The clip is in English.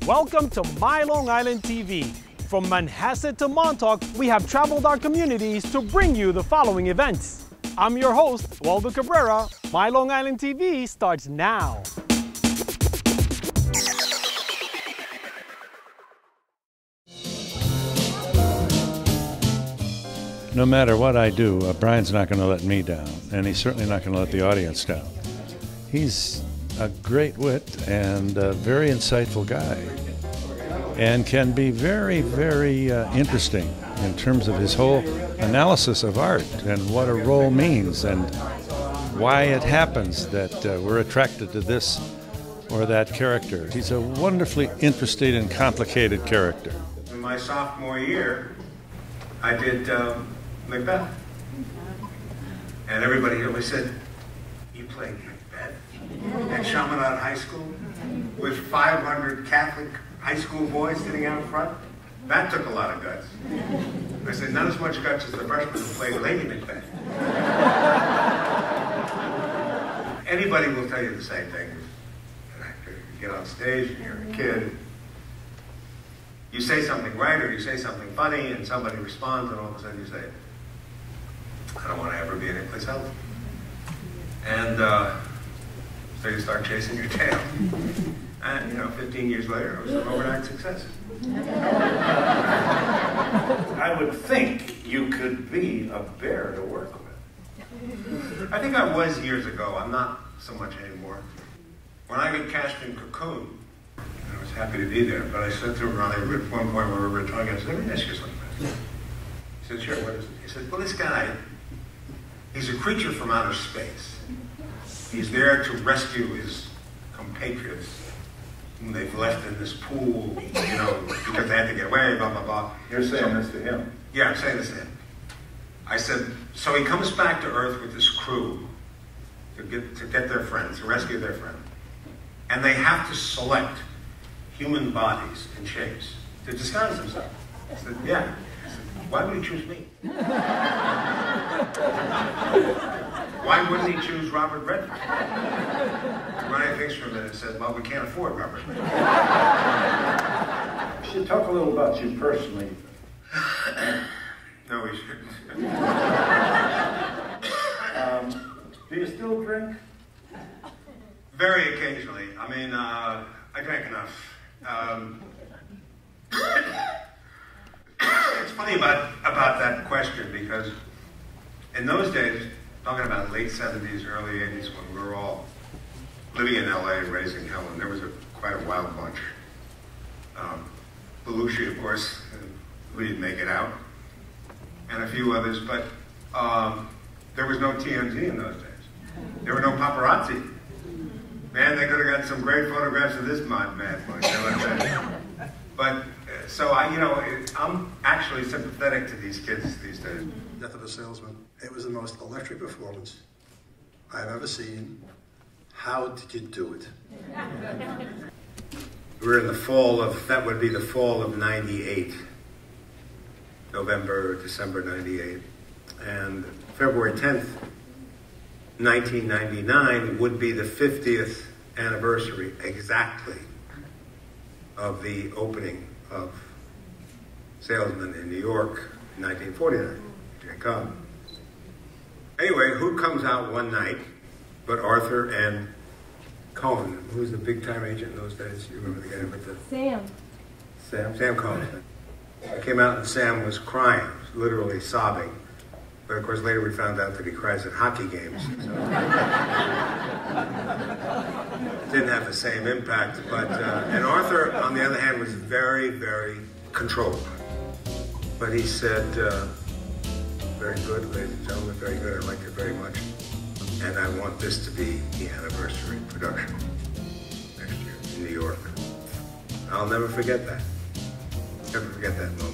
Welcome to My Long Island TV. From Manhasset to Montauk, we have traveled our communities to bring you the following events. I'm your host, Waldo Cabrera. My Long Island TV starts now. No matter what I do, Brian's not going to let me down, and he's certainly not going to let the audience down. He's a great wit and a very insightful guy, and can be very, very interesting in terms of his whole analysis of art and what a role means and why it happens that we're attracted to this or that character. He's a wonderfully interesting and complicated character. In my sophomore year, I did Macbeth. And everybody always said, "You played Macbeth at Chaminade High School with 500 Catholic high school boys sitting out front? That took a lot of guts." I said, "Not as much guts as the freshman who played Lady Macbeth." Anybody will tell you the same thing. An actor, you get on stage and you're a kid. You say something right or you say something funny and somebody responds and all of a sudden you say, "I don't want to ever be anyplace else." And so you start chasing your tail. And 15 years later, it was an overnight success. I would think you could be a bear to work with. I think I was years ago. I'm not so much anymore. When I got cast in Cocoon, I was happy to be there, but I said to Ronnie at one point when we were talking, I said, "Let me ask you something." He said, "Sure, what is it?" He said, "Well, this guy, he's a creature from outer space. He's there to rescue his compatriots whom they've left in this pool, because they had to get away, blah, blah, blah." You're saying this to him? Yeah, I'm saying this to him. I said, so he comes back to Earth with this crew to get their friends, to rescue their friend. And they have to select human bodies and shapes to disguise themselves. I said, "Yeah." I said, "Why would he choose me?" Why wouldn't he choose Robert Redford? Ronnie thinks for a minute and says, "Well, we can't afford Robert Redford." We should talk a little about you personally. No, we shouldn't. Do you still drink? Very occasionally. I mean, I drank enough. It's funny about that question because in those days, talking about late 70s, early 80s, when we were all living in LA and raising hell, and there was quite a wild bunch. Belushi, of course, who didn't make it out, and a few others, but there was no TMZ in those days. There were no paparazzi. Man, they could have got some great photographs of this mad boy. But so I'm actually sympathetic to these kids these days. Death of a Salesman. It was the most electric performance I've ever seen. How did you do it? We're in that would be the fall of '98. December '98. And February 10th, 1999 would be the 50th anniversary exactly of the opening of Salesman in New York in 1949. Here it comes. Anyway, who comes out one night but Arthur and Cohen, who was the big-time agent in those days? You remember the guy with the... Sam Cohen. I came out and Sam was crying, literally sobbing. But of course later we found out that he cries at hockey games. So it didn't have the same impact. But and Arthur, on the other hand, was very, very controlled. But he said, "Very good, ladies and gentlemen, very good. I liked it very much. And I want this to be the anniversary production next year in New York." I'll never forget that. Never forget that moment.